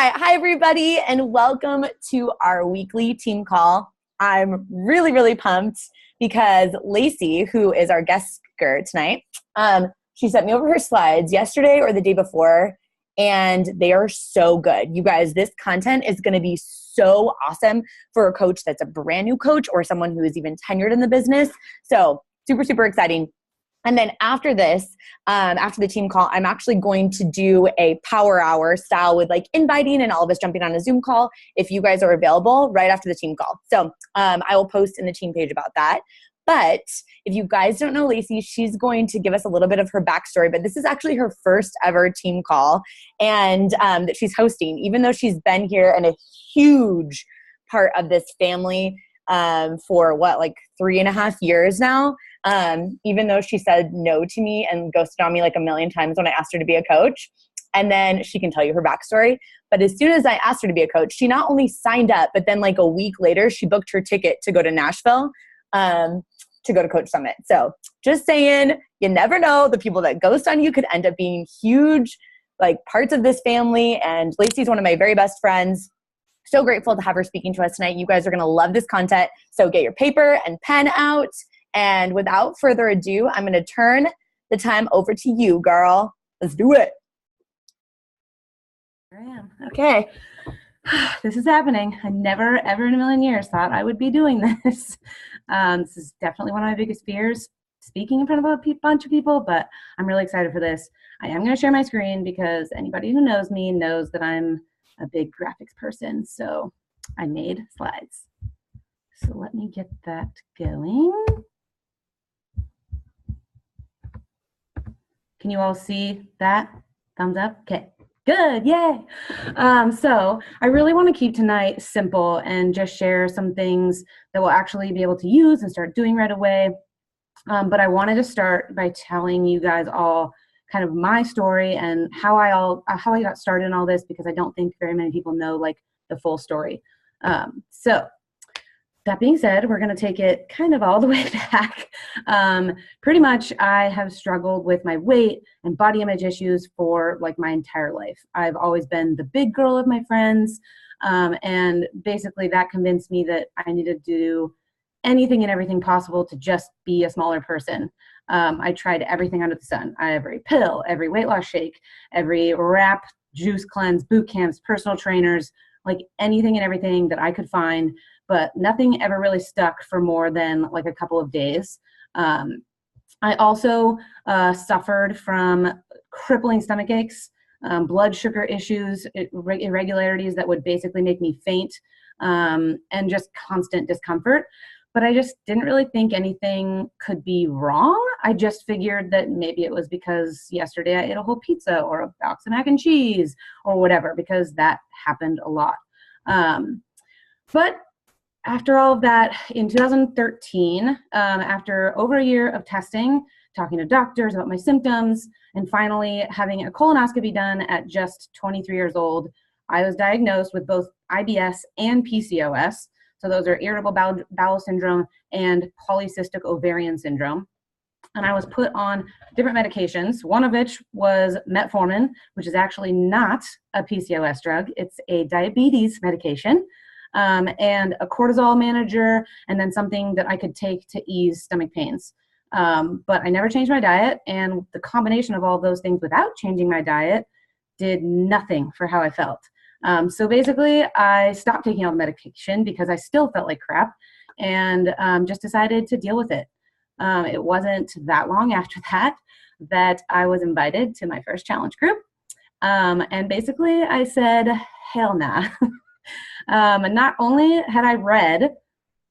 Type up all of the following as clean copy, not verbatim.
Hi everybody, and welcome to our weekly team call. I'm really pumped because Lacey, who is our guest speaker tonight, she sent me over her slides yesterday or the day before, and they are so good. You guys, this content is going to be so awesome for a coach that's a brand new coach or someone who is even tenured in the business. So super exciting. And then after this, after the team call, I'm actually going to do a power hour style with like inviting and all of us jumping on a Zoom call if you guys are available right after the team call. So I will post in the team page about that. But if you guys don't know Lacey, she's going to give us a little bit of her backstory, but this is actually her first ever team call and that she's hosting, even though she's been here and a huge part of this family for like 3.5 years now. Even though she said no to me and ghosted on me like a million times when I asked her to be a coach. And then she can tell you her backstory. But as soon as I asked her to be a coach, she not only signed up, but then like a week later, she booked her ticket to go to Nashville to go to Coach Summit. So just saying, you never know. The people that ghost on you could end up being huge like parts of this family. And Lacey's one of my very best friends. So grateful to have her speaking to us tonight. You guys are going to love this content. So get your paper and pen out. And without further ado, I'm going to turn the time over to you, girl. Let's do it. Here I am. Okay. This is happening. I never, ever in a million years thought I would be doing this. This is definitely one of my biggest fears, speaking in front of a bunch of people, but I'm really excited for this. I am going to share my screen because anybody who knows me knows that I'm a big graphics person. So I made slides. So let me get that going. Can you all see that? Thumbs up? Okay, good, yay. So I really want to keep tonight simple and just share some things that we'll actually be able to use and start doing right away. But I wanted to start by telling you guys all kind of my story and how I got started in all this, because I don't think very many people know like the full story. So that being said, we're going to take it kind of all the way back. Pretty much I have struggled with my weight and body image issues for like my entire life. I've always been the big girl of my friends. And basically that convinced me that I needed to do anything and everything possible to just be a smaller person. I tried everything under the sun. Every pill, every weight loss shake, every wrap, juice cleanse, boot camps, personal trainers, like anything and everything that I could find, but nothing ever really stuck for more than like a couple of days. I also suffered from crippling stomach aches, blood sugar issues, irregularities that would basically make me faint, and just constant discomfort. But I just didn't really think anything could be wrong. I just figured that maybe it was because yesterday I ate a whole pizza or a box of mac and cheese or whatever, because that happened a lot. But after all of that, in 2013, after over a year of testing, talking to doctors about my symptoms, and finally having a colonoscopy done at just 23 years old, I was diagnosed with both IBS and PCOS. So those are irritable bowel syndrome and polycystic ovarian syndrome. And I was put on different medications, one of which was metformin, which is actually not a PCOS drug. It's a diabetes medication, and a cortisol manager, and then something that I could take to ease stomach pains. But I never changed my diet, and the combination of all those things without changing my diet did nothing for how I felt. So basically, I stopped taking all the medication because I still felt like crap, and just decided to deal with it. It wasn't that long after that I was invited to my first challenge group. And basically, I said, hell nah. And not only had I read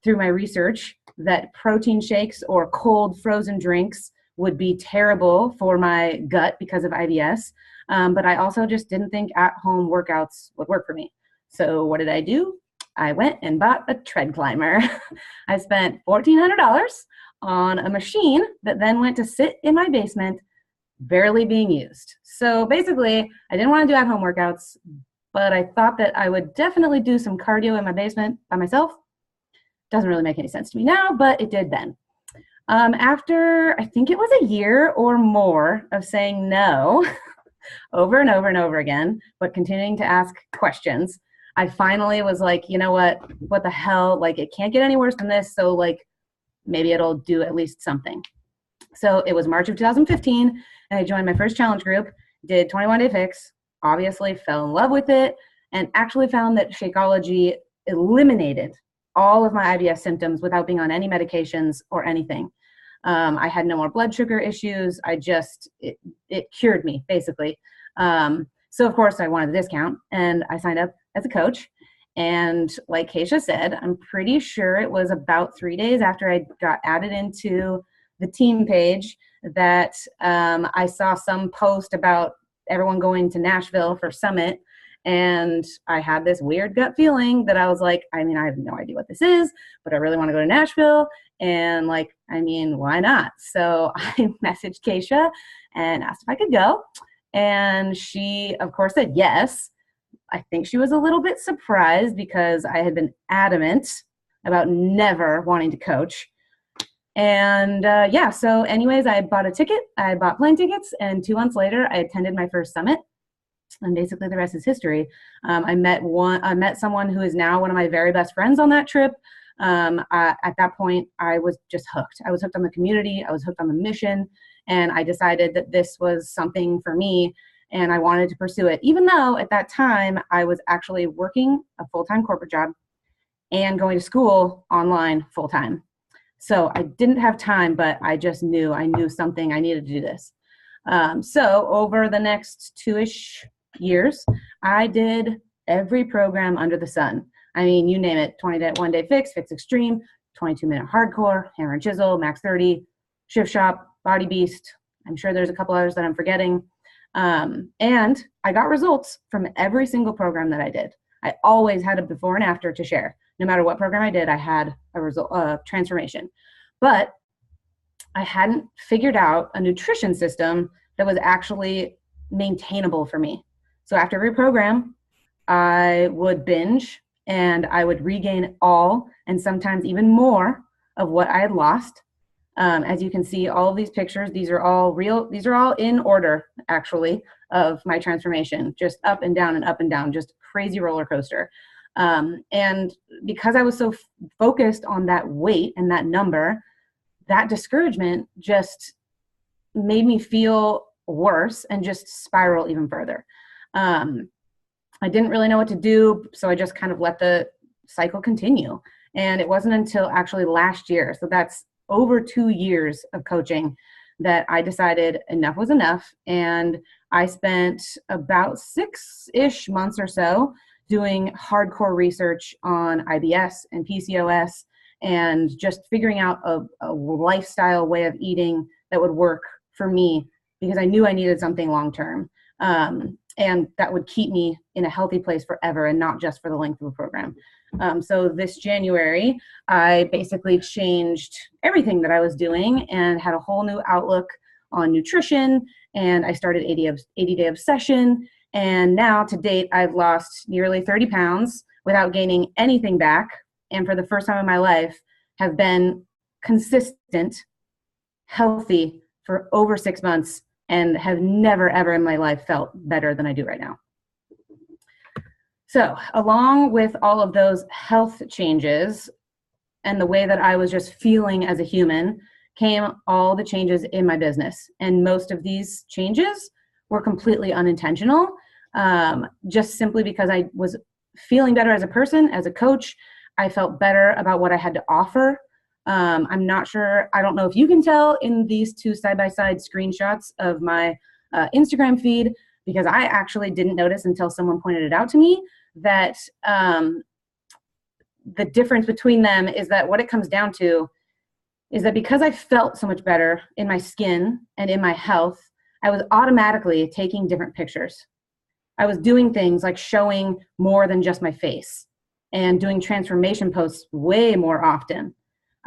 through my research that protein shakes or cold frozen drinks would be terrible for my gut because of IBS, but I also just didn't think at-home workouts would work for me. So what did I do? I went and bought a tread climber. I spent $1,400 on a machine that then went to sit in my basement, barely being used. So basically, I didn't want to do at-home workouts, but I thought that I would definitely do some cardio in my basement by myself. Doesn't really make any sense to me now, but it did then. After, I think it was a year or more of saying no, over and over and over again, but continuing to ask questions. I finally was like, you know what the hell? Like, it can't get any worse than this. So like, maybe it'll do at least something. So it was March of 2015, and I joined my first challenge group, did 21 Day Fix, obviously fell in love with it, and actually found that Shakeology eliminated all of my IBS symptoms without being on any medications or anything. I had no more blood sugar issues. It cured me, basically. So of course I wanted a discount, and I signed up as a coach. And like Keisha said, I'm pretty sure it was about 3 days after I got added into the team page that I saw some post about everyone going to Nashville for Summit. And I had this weird gut feeling that I was like, I mean, I have no idea what this is, but I really want to go to Nashville. And like, I mean, why not? So I messaged Keisha and asked if I could go. And she, of course, said yes. I think she was a little bit surprised because I had been adamant about never wanting to coach. And yeah, so anyways, I bought a ticket. I bought plane tickets. And 2 months later, I attended my first summit. And basically the rest is history. I met someone who is now one of my very best friends on that trip. At that point, I was just hooked. I was hooked on the community. I was hooked on the mission. And I decided that this was something for me, and I wanted to pursue it, even though at that time I was actually working a full-time corporate job and going to school online full-time. So I didn't have time, but I just knew something, I needed to do this. So over the next 2-ish years, I did every program under the sun. I mean, you name it: 21 Day Fix, Fix Extreme, 22-minute Hardcore, Hammer and Chisel, Max 30, Shift Shop, Body Beast. I'm sure there's a couple others that I'm forgetting. And I got results from every single program that I did. I always had a before and after to share. No matter what program I did, I had a result, transformation. But I hadn't figured out a nutrition system that was actually maintainable for me. So after every program, I would binge and I would regain all and sometimes even more of what I had lost. As you can see, all of these pictures, these are all real. These are all in order, actually, of my transformation, just up and down and up and down, just crazy roller coaster. And because I was so focused on that weight and that number, that discouragement just made me feel worse and just spiral even further. I didn't really know what to do, so I just kind of let the cycle continue. And it wasn't until actually last year, so that's over 2 years of coaching, that I decided enough was enough. And I spent about 6-ish months or so doing hardcore research on IBS and PCOS and just figuring out a lifestyle way of eating that would work for me, because I knew I needed something long-term. And that would keep me in a healthy place forever and not just for the length of a program. So this January, I basically changed everything that I was doing and had a whole new outlook on nutrition. And I started 80-day obsession. And now to date, I've lost nearly 30 pounds without gaining anything back. And for the first time in my life, have been consistent, healthy for over 6 months, and have never, ever in my life felt better than I do right now. So along with all of those health changes and the way that I was just feeling as a human, came all the changes in my business. And most of these changes were completely unintentional, just simply because I was feeling better as a person, as a coach. I felt better about what I had to offer. I'm not sure, I don't know if you can tell in these two side-by-side screenshots of my Instagram feed, because I actually didn't notice until someone pointed it out to me, that the difference between them is that what it comes down to is that because I felt so much better in my skin and in my health, I was automatically taking different pictures. I was doing things like showing more than just my face and doing transformation posts way more often.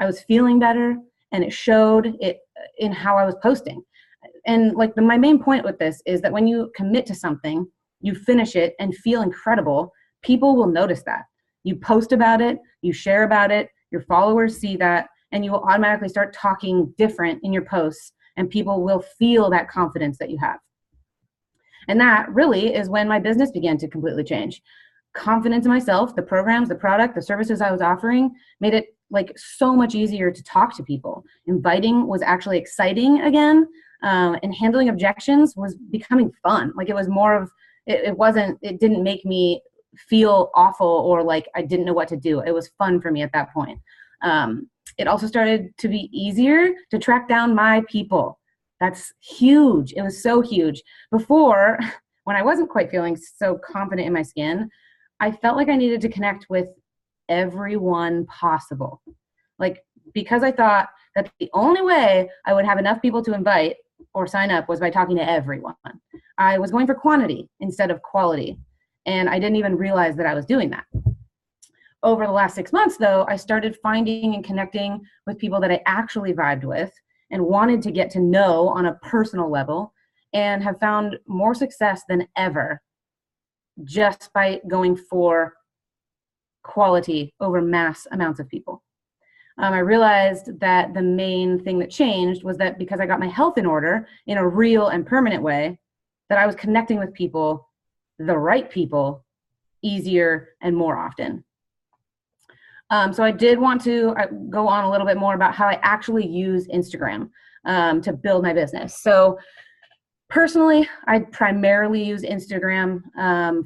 I was feeling better, and it showed it in how I was posting. And like my main point with this is that when you commit to something, you finish it and feel incredible, people will notice that. You post about it, you share about it, your followers see that, and you will automatically start talking different in your posts, and people will feel that confidence that you have. And that really is when my business began to completely change. Confidence in myself, the programs, the product, the services I was offering made it like so much easier to talk to people. Inviting was actually exciting again, and handling objections was becoming fun. Like it was more of, it didn't make me feel awful or like I didn't know what to do. It was fun for me at that point. It also started to be easier to track down my people. That's huge. It was so huge. Before, when I wasn't quite feeling so confident in my skin, I felt like I needed to connect with everyone possible. Like, because I thought that the only way I would have enough people to invite or sign up was by talking to everyone. I was going for quantity instead of quality. And I didn't even realize that I was doing that. Over the last 6 months, though, I started finding and connecting with people that I actually vibed with and wanted to get to know on a personal level, and have found more success than ever just by going for quality over mass amounts of people. I realized that the main thing that changed was that because I got my health in order in a real and permanent way, that I was connecting with people, the right people, easier and more often. So I did want to go on a little bit more about how I actually use Instagram to build my business. So personally, I primarily use Instagram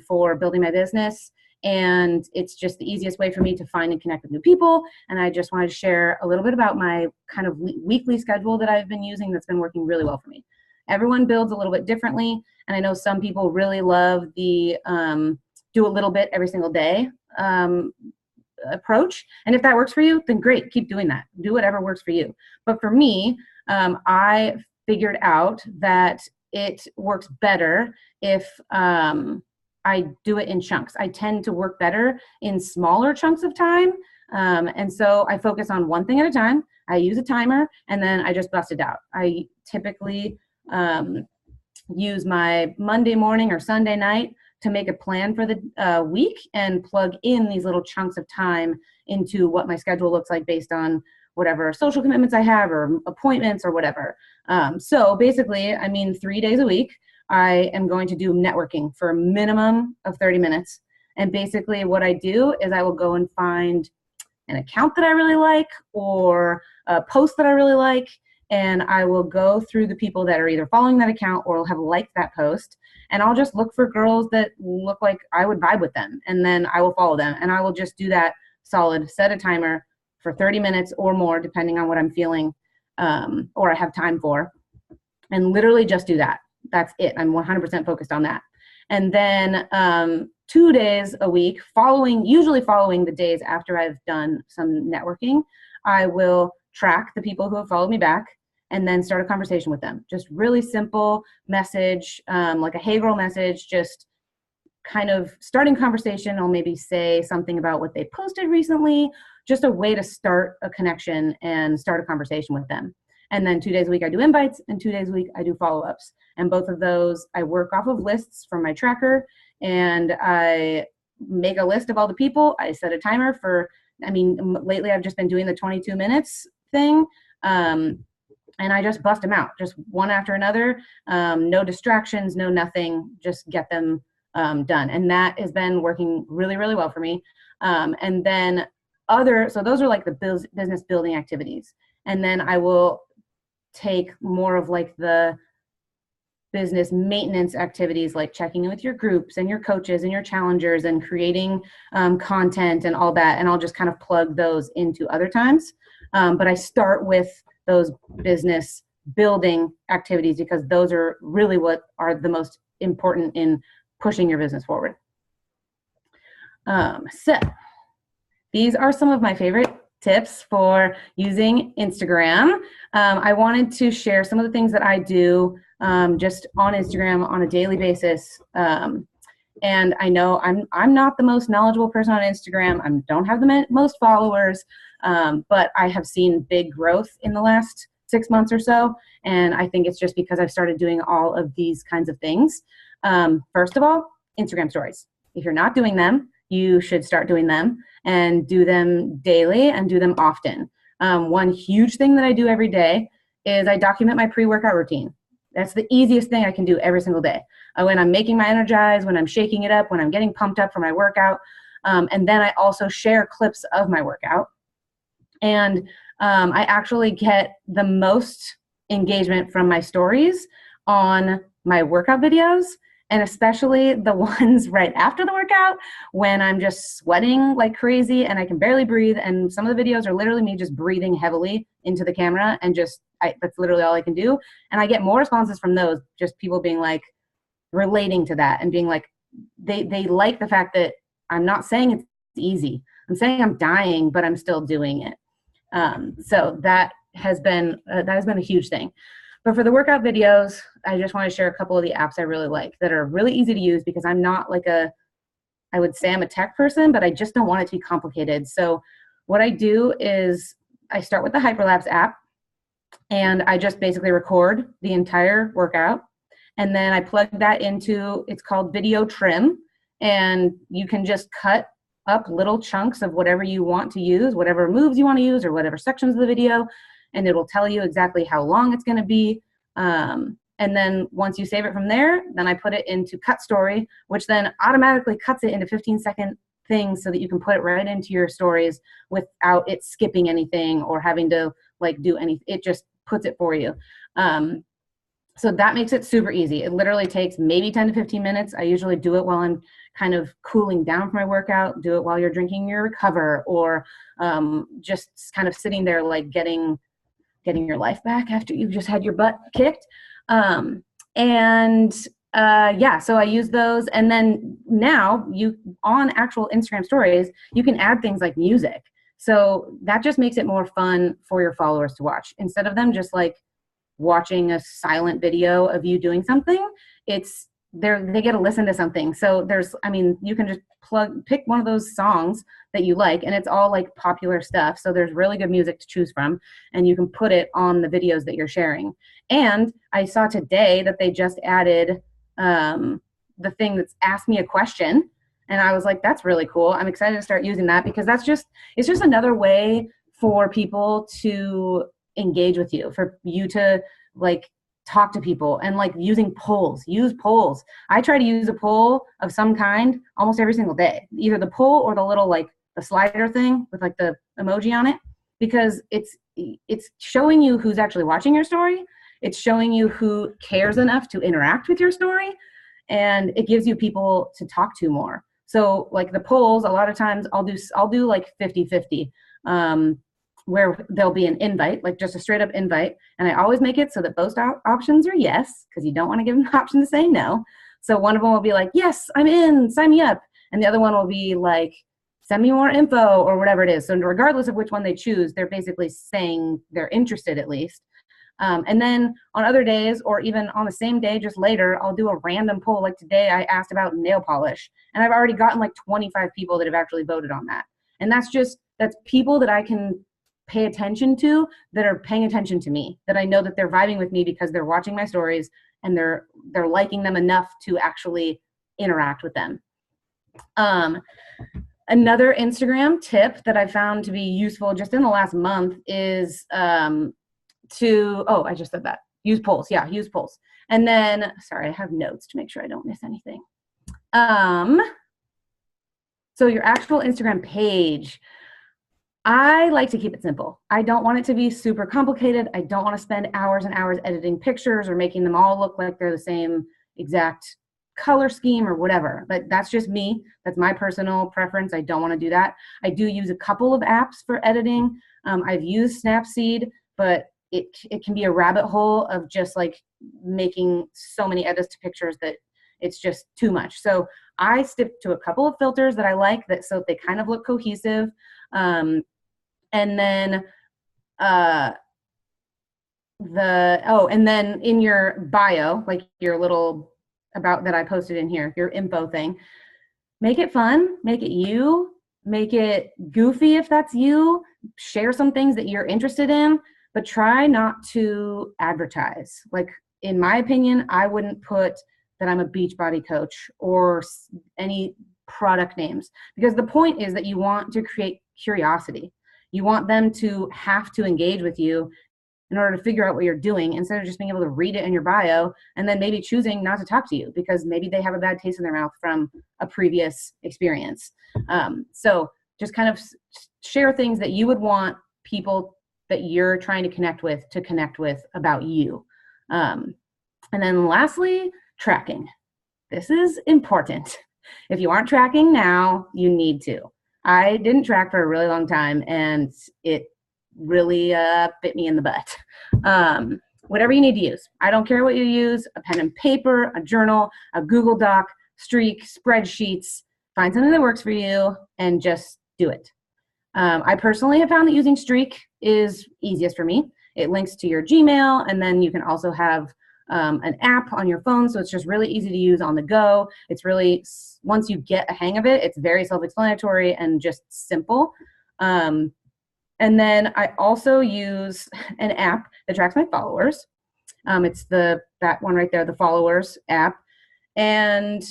for building my business, and it's just the easiest way for me to find and connect with new people. And I just wanted to share a little bit about my kind of weekly schedule that I've been using that's been working really well for me. Everyone builds a little bit differently, and I know some people really love the do a little bit every single day approach. And if that works for you, then great, keep doing that. Do whatever works for you. But for me, I figured out that it works better if I do it in chunks. I tend to work better in smaller chunks of time. And so I focus on one thing at a time. I use a timer, and then I just bust it out. I typically use my Monday morning or Sunday night to make a plan for the week and plug in these little chunks of time into what my schedule looks like based on whatever social commitments I have or appointments or whatever. So basically, 3 days a week, I am going to do networking for a minimum of 30 minutes. And basically what I do is I will go and find an account that I really like or a post that I really like, and I will go through the people that are either following that account or will have liked that post, and I'll just look for girls that look like I would vibe with them, and then I will follow them, and I will just do that solid, set a timer for 30 minutes or more, depending on what I'm feeling or I have time for, and literally just do that. That's it. I'm 100% focused on that. And then 2 days a week, usually following the days after I've done some networking, I will track the people who have followed me back and then start a conversation with them. Just really simple message, like a hey girl message, just kind of starting conversation. I'll maybe say something about what they posted recently, just a way to start a connection and start a conversation with them. And then 2 days a week I do invites, and 2 days a week I do follow-ups. And both of those I work off of lists from my tracker, and I make a list of all the people. I set a timer for, lately I've just been doing the 22 minutes thing. And I just bust them out, just one after another. No distractions, no nothing, just get them done. And that has been working really, really well for me. And then so those are like the business building activities. And then I will take more of like the business maintenance activities, like checking in with your groups and your coaches and your challengers and creating content and all that. And I'll just kind of plug those into other times. But I start with those business building activities because those are really what are the most important in pushing your business forward. So these are some of my favorite tips for using Instagram. I wanted to share some of the things that I do just on Instagram on a daily basis. And I know I'm not the most knowledgeable person on Instagram. I don't have the most followers, but I have seen big growth in the last 6 months or so. And I think it's just because I've started doing all of these kinds of things. First of all, Instagram stories. If you're not doing them, you should start doing them and do them daily and do them often. One huge thing that I do every day is I document my pre-workout routine. That's the easiest thing I can do every single day. When I'm making my Energize, when I'm shaking it up, when I'm getting pumped up for my workout. And then I also share clips of my workout. And I actually get the most engagement from my stories on my workout videos, and especially the ones right after the workout when I'm just sweating like crazy and I can barely breathe. And some of the videos are literally me just breathing heavily into the camera, and that's literally all I can do. And I get more responses from those, just people being like, relating to that and being like, they like the fact that I'm not saying it's easy. I'm saying I'm dying, but I'm still doing it. So that has been a huge thing. But for the workout videos, I just want to share a couple of the apps I really like that are really easy to use, because I'm not like I would say I'm a tech person, but I just don't want it to be complicated. So what I do is I start with the Hyperlapse app, and I just basically record the entire workout. And then I plug that into, it's called Video Trim, and you can just cut up little chunks of whatever you want to use, whatever moves you want to use or whatever sections of the video, and it'll tell you exactly how long it's going to be. And then once you save it from there, then I put it into Cut Story, which then automatically cuts it into 15-second things so that you can put it right into your stories without it skipping anything or having to like do anything. It just puts it for you. So that makes it super easy. It literally takes maybe 10 to 15 minutes. I usually do it while I'm kind of cooling down for my workout, do it while you're drinking your Recover, or just kind of sitting there like getting your life back after you've just had your butt kicked. So I use those. And then now on actual Instagram stories, you can add things like music. So that just makes it more fun for your followers to watch. Instead of them just like watching a silent video of you doing something, they get to listen to something. So you can just pick one of those songs that you like, and it's all like popular stuff. So there's really good music to choose from, and you can put it on the videos that you're sharing. And I saw today that they just added the thing that's Ask Me a Question. And I was like, that's really cool. I'm excited to start using that, because it's just another way for people to engage with you, for you to like talk to people, and like use polls. I try to use a poll of some kind almost every single day, either the poll or the little like the slider thing with like the emoji on it, because it's showing you who's actually watching your story. It's showing you who cares enough to interact with your story, and it gives you people to talk to more. So like the polls, a lot of times I'll do like 50-50, where there'll be an invite, like just a straight up invite. And I always make it so that both options are yes, because you don't want to give them the option to say no. So one of them will be like, yes, I'm in, sign me up. And the other one will be like, send me more info, or whatever it is. So regardless of which one they choose, they're basically saying they're interested at least. And then on other days, or even on the same day, just later, I'll do a random poll. Like today I asked about nail polish, and I've already gotten like 25 people that have actually voted on that. And that's people that I can pay attention to, that are paying attention to me, that I know that they're vibing with me because they're watching my stories and they're liking them enough to actually interact with them. Another Instagram tip that I found to be useful just in the last month is I just said that. Use polls. Yeah, use polls. And then, sorry, I have notes to make sure I don't miss anything. So your actual Instagram page, I like to keep it simple. I don't want it to be super complicated. I don't want to spend hours and hours editing pictures or making them all look like they're the same exact color scheme or whatever. But that's just me. That's my personal preference. I don't want to do that. I do use a couple of apps for editing. I've used Snapseed, but it can be a rabbit hole of just like making so many edits to pictures that it's just too much. So I stick to a couple of filters that I like, so they kind of look cohesive. And then and then in your bio, like your little about that I posted in here, your info thing, make it fun, make it you, make it goofy if that's you, share some things that you're interested in, but try not to advertise. Like in my opinion, I wouldn't put that I'm a Beachbody coach or any product names, because the point is that you want to create curiosity. You want them to have to engage with you in order to figure out what you're doing, instead of just being able to read it in your bio and then maybe choosing not to talk to you because maybe they have a bad taste in their mouth from a previous experience. So just kind of share things that you would want people that you're trying to connect with about you. And then lastly, tracking. This is important. If you aren't tracking now, you need to. I didn't track for a really long time, and it really bit me in the butt. Whatever you need to use. I don't care what you use, a pen and paper, a journal, a Google Doc, Streak, spreadsheets. Find something that works for you and just do it. I personally have found that using Streak is easiest for me. It links to your Gmail, and then you can also have an app on your phone, so it's just really easy to use on the go. It's really, once you get a hang of it, it's very self-explanatory and just simple. And then I also use an app that tracks my followers. It's that one right there, the followers app. And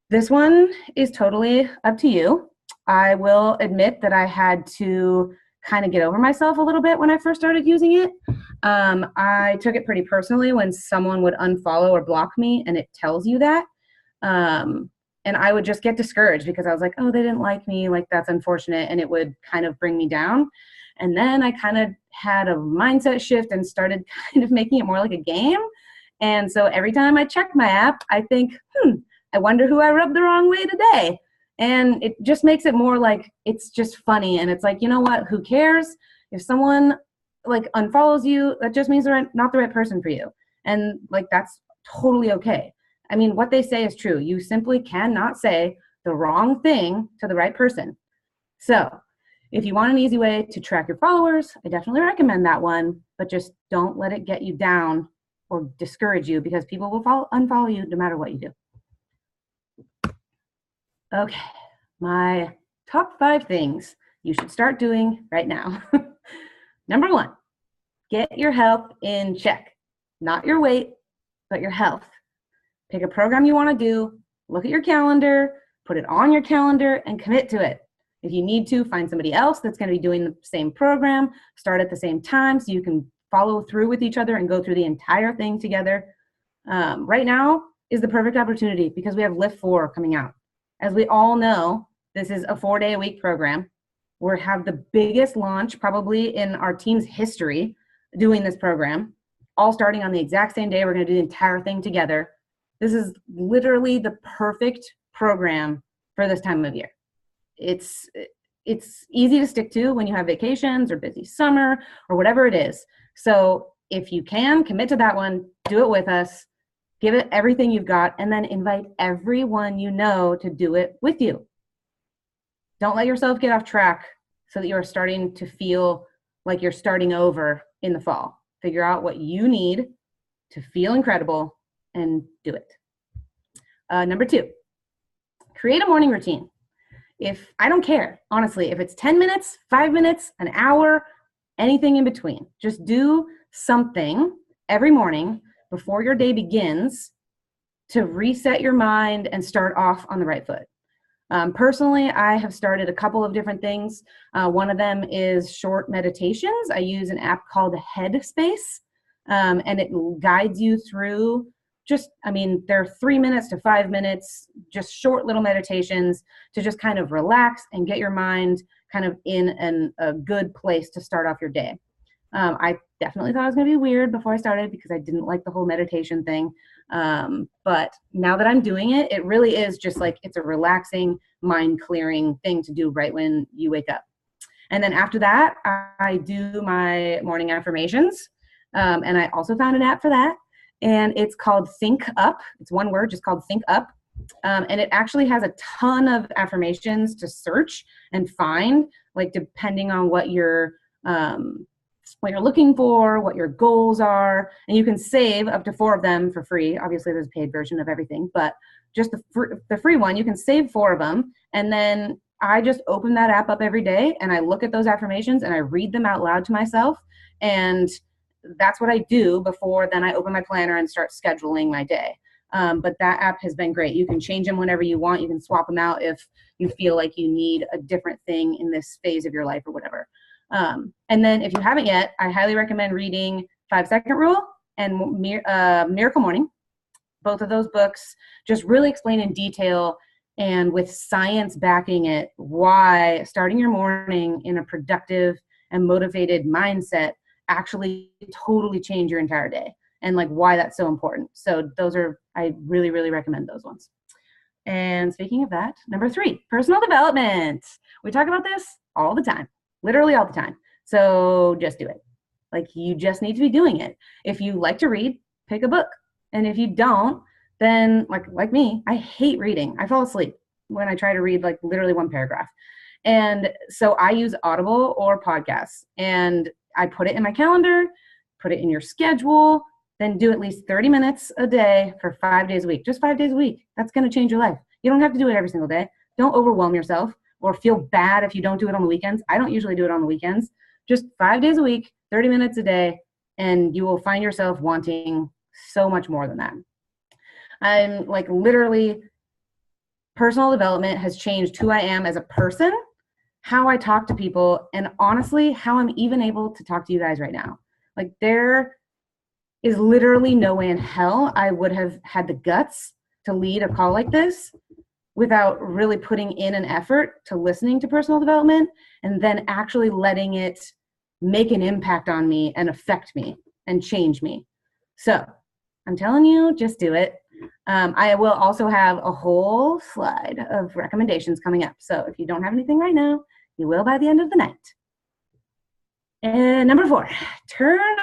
this one is totally up to you. I will admit that I had to kind of get over myself a little bit when I first started using it. I took it pretty personally when someone would unfollow or block me, and it tells you that. And I would just get discouraged because I was like, oh, they didn't like me, like that's unfortunate, and it would kind of bring me down. And then I kind of had a mindset shift and started kind of making it more like a game. And so every time I check my app, I think, I wonder who I rubbed the wrong way today. And it just makes it more like it's just funny. And it's like, you know what, who cares? If someone like unfollows you, that just means they're not the right person for you. And like, that's totally okay. I mean, what they say is true. You simply cannot say the wrong thing to the right person. So if you want an easy way to track your followers, I definitely recommend that one, but just don't let it get you down or discourage you, because people will unfollow you no matter what you do. Okay, my top 5 things you should start doing right now. Number 1, get your health in check. Not your weight, but your health. Pick a program you want to do, look at your calendar, put it on your calendar, and commit to it. If you need to, find somebody else that's going to be doing the same program, start at the same time so you can follow through with each other and go through the entire thing together. Right now is the perfect opportunity because we have Lift 4 coming out. As we all know, this is a 4-day-a-week program. We have the biggest launch probably in our team's history doing this program, all starting on the exact same day. We're going to do the entire thing together. This is literally the perfect program for this time of year. It's easy to stick to when you have vacations or busy summer or whatever it is. So if you can, commit to that one, do it with us. Give it everything you've got, and then invite everyone you know to do it with you. Don't let yourself get off track so that you're starting to feel like you're starting over in the fall. Figure out what you need to feel incredible and do it. Number 2, create a morning routine. I don't care, honestly, if it's 10 minutes, 5 minutes, an hour, anything in between. Just do something every morning before your day begins to reset your mind and start off on the right foot. Personally, I have started a couple of different things. One of them is short meditations. I use an app called Headspace, and it guides you through they're 3 minutes to 5 minutes, just short little meditations to just kind of relax and get your mind kind of in a good place to start off your day. I definitely thought it was going to be weird before I started because I didn't like the whole meditation thing. But now that I'm doing it, it really is just like, it's a relaxing, mind clearing thing to do right when you wake up. And then after that, I do my morning affirmations. And I also found an app for that. And it's called Think Up. It's one word, just called Think Up. And it actually has a ton of affirmations to search and find, like depending on what you're looking for, what your goals are, and you can save up to 4 of them for free. Obviously, there's a paid version of everything, but just the free one, you can save 4 of them. And then I just open that app up every day, and I look at those affirmations, and I read them out loud to myself. And that's what I do before then I open my planner and start scheduling my day. But that app has been great. You can change them whenever you want. You can swap them out if you feel like you need a different thing in this phase of your life or whatever. And then if you haven't yet, I highly recommend reading 5-Second Rule and Miracle Morning. Both of those books just really explain in detail and with science backing it why starting your morning in a productive and motivated mindset actually totally change your entire day, and like why that's so important. So I really, really recommend those ones. And speaking of that, number 3, personal development. We talk about this all the time, literally all the time. So just do it. Like, you just need to be doing it. If you like to read, pick a book. And if you don't, then like me, I hate reading. I fall asleep when I try to read like literally one paragraph. And so I use Audible or podcasts, and I put it in my calendar, put it in your schedule, then do at least 30 minutes a day for 5 days a week. Just 5 days a week. That's going to change your life. You don't have to do it every single day. Don't overwhelm yourself or feel bad if you don't do it on the weekends. I don't usually do it on the weekends. Just 5 days a week, 30 minutes a day, and you will find yourself wanting so much more than that. I'm like, literally, personal development has changed who I am as a person, how I talk to people, and honestly, how I'm even able to talk to you guys right now. Like, there is literally no way in hell I would have had the guts to lead a call like this without really putting in an effort to listening to personal development and then actually letting it make an impact on me and affect me and change me. So I'm telling you, just do it. I will also have a whole slide of recommendations coming up. So if you don't have anything right now, you will by the end of the night. And number 4, turn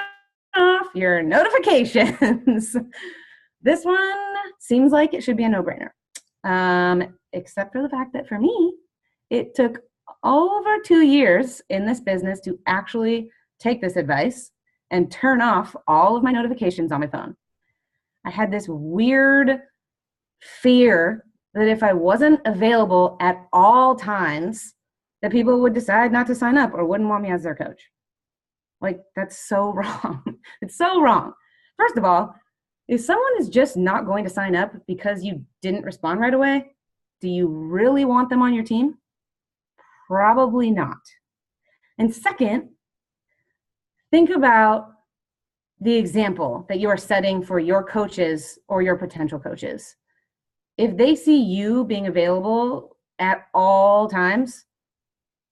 off your notifications. This one seems like it should be a no-brainer, except for the fact that for me, it took over 2 years in this business to actually take this advice and turn off all of my notifications on my phone. I had this weird fear that if I wasn't available at all times, that people would decide not to sign up or wouldn't want me as their coach. Like, that's so wrong. It's so wrong. First of all, if someone is just not going to sign up because you didn't respond right away, do you really want them on your team? Probably not. And second, think about the example that you are setting for your coaches or your potential coaches. If they see you being available at all times,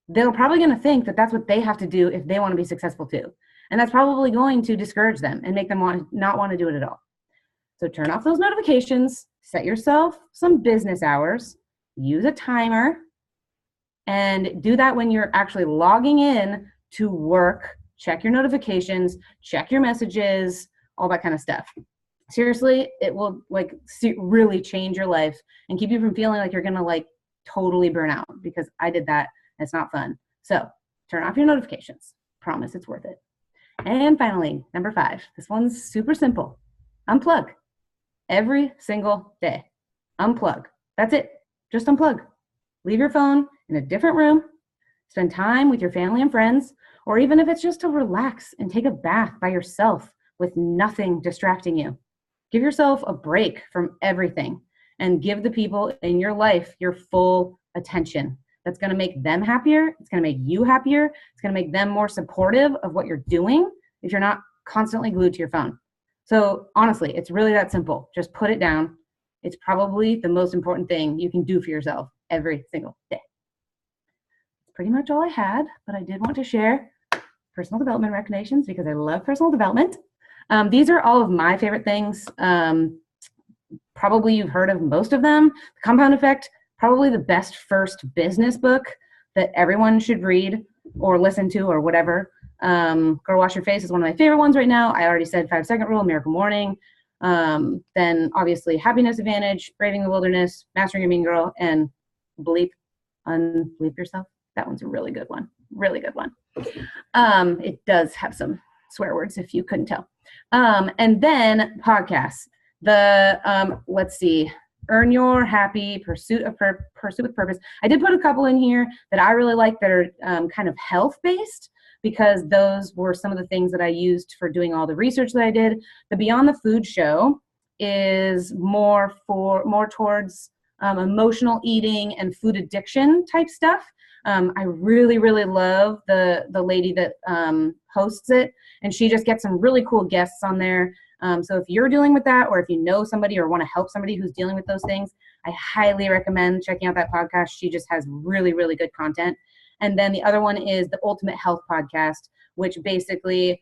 they're probably going to think that that's what they have to do if they want to be successful too. And that's probably going to discourage them and make them not want to do it at all. So turn off those notifications, set yourself some business hours, use a timer, and do that when you're actually logging in to work. Check your notifications, check your messages, all that kind of stuff. Seriously, it will really change your life and keep you from feeling like you're going to totally burn out, because I did that. It's not fun. So turn off your notifications. Promise it's worth it. And finally, number 5, this one's super simple. Unplug every single day. Unplug. That's it. Just unplug. Leave your phone in a different room. Spend time with your family and friends, or even if it's just to relax and take a bath by yourself with nothing distracting you. Give yourself a break from everything and give the people in your life your full attention. That's going to make them happier. It's going to make you happier. It's going to make them more supportive of what you're doing if you're not constantly glued to your phone. So honestly, it's really that simple. Just put it down. It's probably the most important thing you can do for yourself every single day. That's pretty much all I had, but I did want to share personal development recommendations because I love personal development. These are all of my favorite things. Probably you've heard of most of them. The Compound Effect, probably the best first business book that everyone should read or listen to or whatever. Girl Wash Your Face is one of my favorite ones right now. I already said 5-Second Rule, Miracle Morning. Then obviously Happiness Advantage, Braving the Wilderness, Mastering Your Mean Girl, and Unbleep Yourself. That one's a really good one. Really good one. It does have some swear words if you couldn't tell. And then podcasts. Let's see. Earn Your Happy, Pursuit with Purpose. I did put a couple in here that I really like that are kind of health-based, because those were some of the things that I used for doing all the research that I did. The Beyond the Food show is more towards emotional eating and food addiction type stuff. I really, really love the lady that hosts it, and she just gets some really cool guests on there. So if you're dealing with that, or if you know somebody or want to help somebody who's dealing with those things, I highly recommend checking out that podcast. She just has really, really good content. And then the other one is the Ultimate Health Podcast, which basically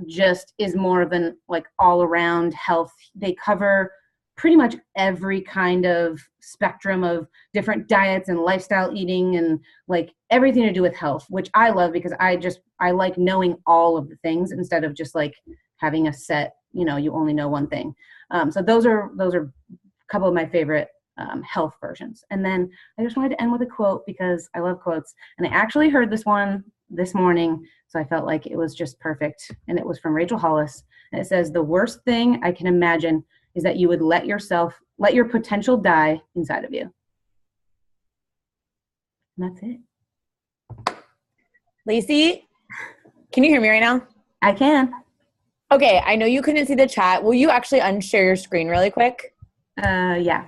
just is more of an like all around health. They cover pretty much every kind of spectrum of different diets and lifestyle eating and like everything to do with health, which I love because I like knowing all of the things instead of just like having a set, you only know one thing. So those are a couple of my favorite health versions. And then I just wanted to end with a quote because I love quotes. And I actually heard this one this morning, so I felt like it was just perfect. And it was from Rachel Hollis. And it says, "The worst thing I can imagine is that you would let your potential die inside of you." And that's it. Lacey, can you hear me right now? I can. Okay, I know you couldn't see the chat. Will you actually unshare your screen really quick? Yeah.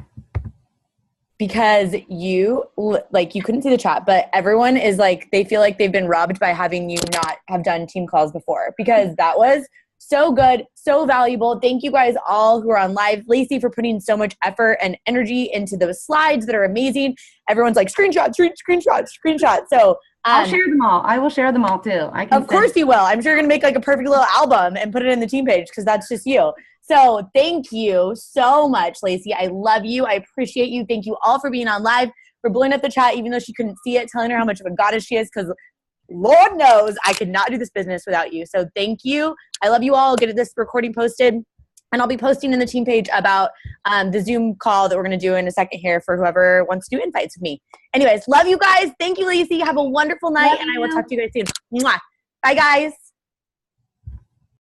Because you couldn't see the chat, but everyone is like, they feel like they've been robbed by having you not have done team calls before, because that was so good, so valuable. Thank you guys all who are on live. Lacey for putting so much effort and energy into those slides that are amazing. Everyone's like screenshot. So I'll share them all. I will share them all too. Of course you will. I'm sure you're going to make like a perfect little album and put it in the team page because that's just you. So thank you so much, Lacey. I love you. I appreciate you. Thank you all for being on live, for blowing up the chat, even though she couldn't see it, telling her how much of a goddess she is, because Lord knows I could not do this business without you. So thank you. I love you all. I'll get this recording posted, and I'll be posting in the team page about the Zoom call that we're going to do in a second here for whoever wants to do invites with me. Anyways, love you guys. Thank you, Lacey. Have a wonderful night, and I will talk to you guys soon. Mwah. Bye, guys.